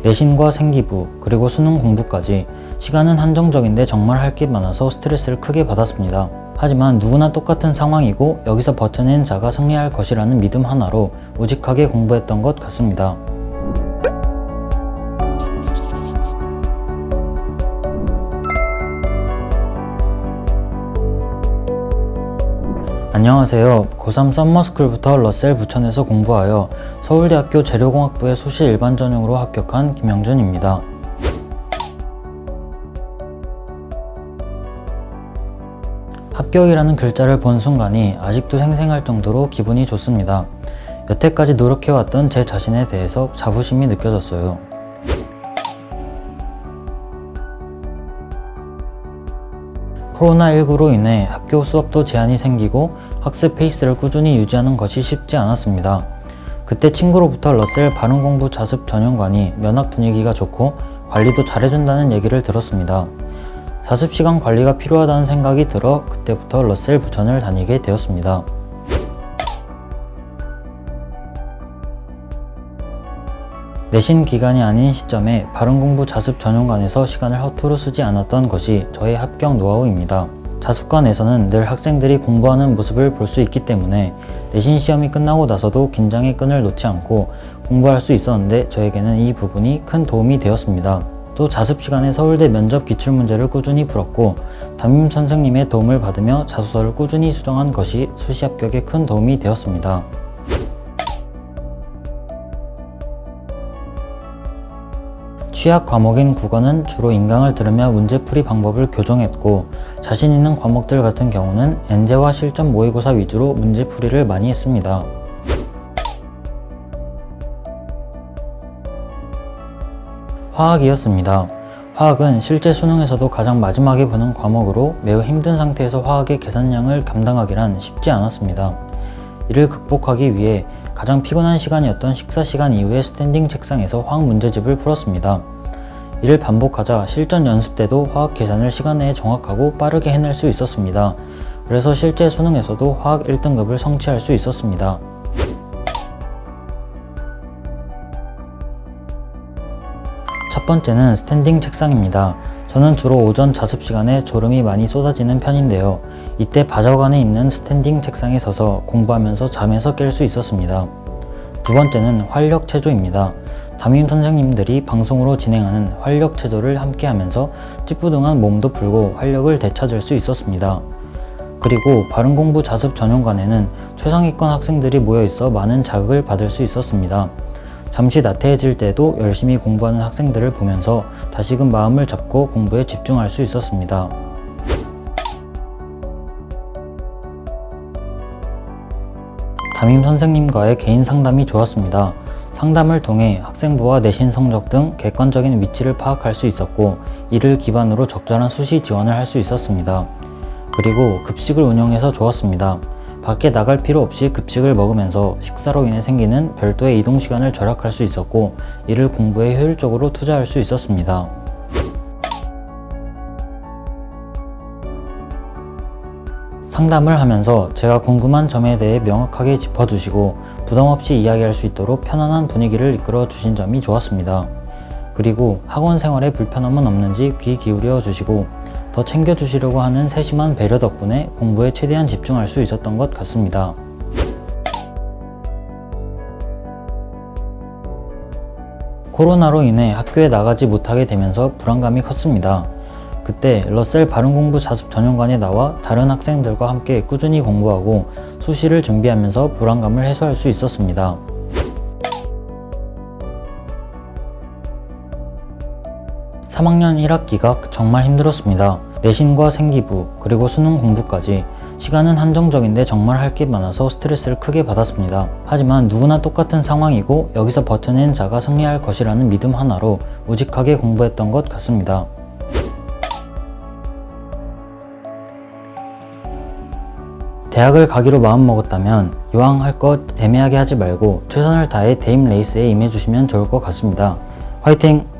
내신과 생기부, 그리고 수능 공부까지 시간은 한정적인데 정말 할 게 많아서 스트레스를 크게 받았습니다. 하지만 누구나 똑같은 상황이고 여기서 버텨낸 자가 승리할 것이라는 믿음 하나로 우직하게 공부했던 것 같습니다. 안녕하세요. 고3 썸머스쿨부터 러셀 부천에서 공부하여 서울대학교 재료공학부의 수시 일반 전형으로 합격한 김영준입니다. 합격이라는 글자를 본 순간이 아직도 생생할 정도로 기분이 좋습니다. 여태까지 노력해왔던 제 자신에 대해서 자부심이 느껴졌어요. 코로나19로 인해 학교 수업도 제한이 생기고 학습 페이스를 꾸준히 유지하는 것이 쉽지 않았습니다. 그때 친구로부터 러셀 발음공부 자습 전용관이 면학 분위기가 좋고 관리도 잘해준다는 얘기를 들었습니다. 자습 시간 관리가 필요하다는 생각이 들어 그때부터 러셀 부천을 다니게 되었습니다. 내신 기간이 아닌 시점에 발음공부 자습 전용관에서 시간을 허투루 쓰지 않았던 것이 저의 합격 노하우입니다. 자습관에서는 늘 학생들이 공부하는 모습을 볼 수 있기 때문에 내신 시험이 끝나고 나서도 긴장의 끈을 놓지 않고 공부할 수 있었는데 저에게는 이 부분이 큰 도움이 되었습니다. 또 자습 시간에 서울대 면접 기출문제를 꾸준히 풀었고 담임 선생님의 도움을 받으며 자소서를 꾸준히 수정한 것이 수시 합격에 큰 도움이 되었습니다. 취약 과목인 국어는 주로 인강을 들으며 문제풀이 방법을 교정했고 자신 있는 과목들 같은 경우는 엔제와 실전 모의고사 위주로 문제풀이를 많이 했습니다. 화학이었습니다. 화학은 실제 수능에서도 가장 마지막에 보는 과목으로 매우 힘든 상태에서 화학의 계산량을 감당하기란 쉽지 않았습니다. 이를 극복하기 위해 가장 피곤한 시간이었던 식사 시간 이후에 스탠딩 책상에서 화학 문제집을 풀었습니다. 이를 반복하자 실전 연습 때도 화학 계산을 시간 내에 정확하고 빠르게 해낼 수 있었습니다. 그래서 실제 수능에서도 화학 1등급을 성취할 수 있었습니다. 첫 번째는 스탠딩 책상입니다. 저는 주로 오전 자습 시간에 졸음이 많이 쏟아지는 편인데요. 이때 바적안에 있는 스탠딩 책상에 서서 공부하면서 잠에서 깰 수 있었습니다. 두 번째는 활력 체조입니다. 담임 선생님들이 방송으로 진행하는 활력 체조를 함께 하면서 찌뿌둥한 몸도 풀고 활력을 되찾을 수 있었습니다. 그리고 발음공부 자습 전용관에는 최상위권 학생들이 모여 있어 많은 자극을 받을 수 있었습니다. 잠시 나태해질 때도 열심히 공부하는 학생들을 보면서 다시금 마음을 잡고 공부에 집중할 수 있었습니다. 담임 선생님과의 개인 상담이 좋았습니다. 상담을 통해 학생부와 내신 성적 등 객관적인 위치를 파악할 수 있었고 이를 기반으로 적절한 수시 지원을 할 수 있었습니다. 그리고 급식을 운영해서 좋았습니다. 밖에 나갈 필요 없이 급식을 먹으면서 식사로 인해 생기는 별도의 이동 시간을 절약할 수 있었고 이를 공부에 효율적으로 투자할 수 있었습니다. 상담을 하면서 제가 궁금한 점에 대해 명확하게 짚어주시고 부담없이 이야기할 수 있도록 편안한 분위기를 이끌어 주신 점이 좋았습니다. 그리고 학원 생활에 불편함은 없는지 귀 기울여 주시고 더 챙겨주시려고 하는 세심한 배려 덕분에 공부에 최대한 집중할 수 있었던 것 같습니다. 코로나로 인해 학교에 나가지 못하게 되면서 불안감이 컸습니다. 그때 러셀 발음공부 자습 전용관에 나와 다른 학생들과 함께 꾸준히 공부하고 수시를 준비하면서 불안감을 해소할 수 있었습니다. (3학년 1학기가) 정말 힘들었습니다. 내신과 생기부, 그리고 수능 공부까지 시간은 한정적인데 정말 할 게 많아서 스트레스를 크게 받았습니다. 하지만 누구나 똑같은 상황이고 여기서 버텨낸 자가 승리할 것이라는 믿음 하나로 우직하게 공부했던 것 같습니다. 대학을 가기로 마음먹었다면 이왕 할 것 애매하게 하지 말고 최선을 다해 대입 레이스에 임해주시면 좋을 것 같습니다. 화이팅!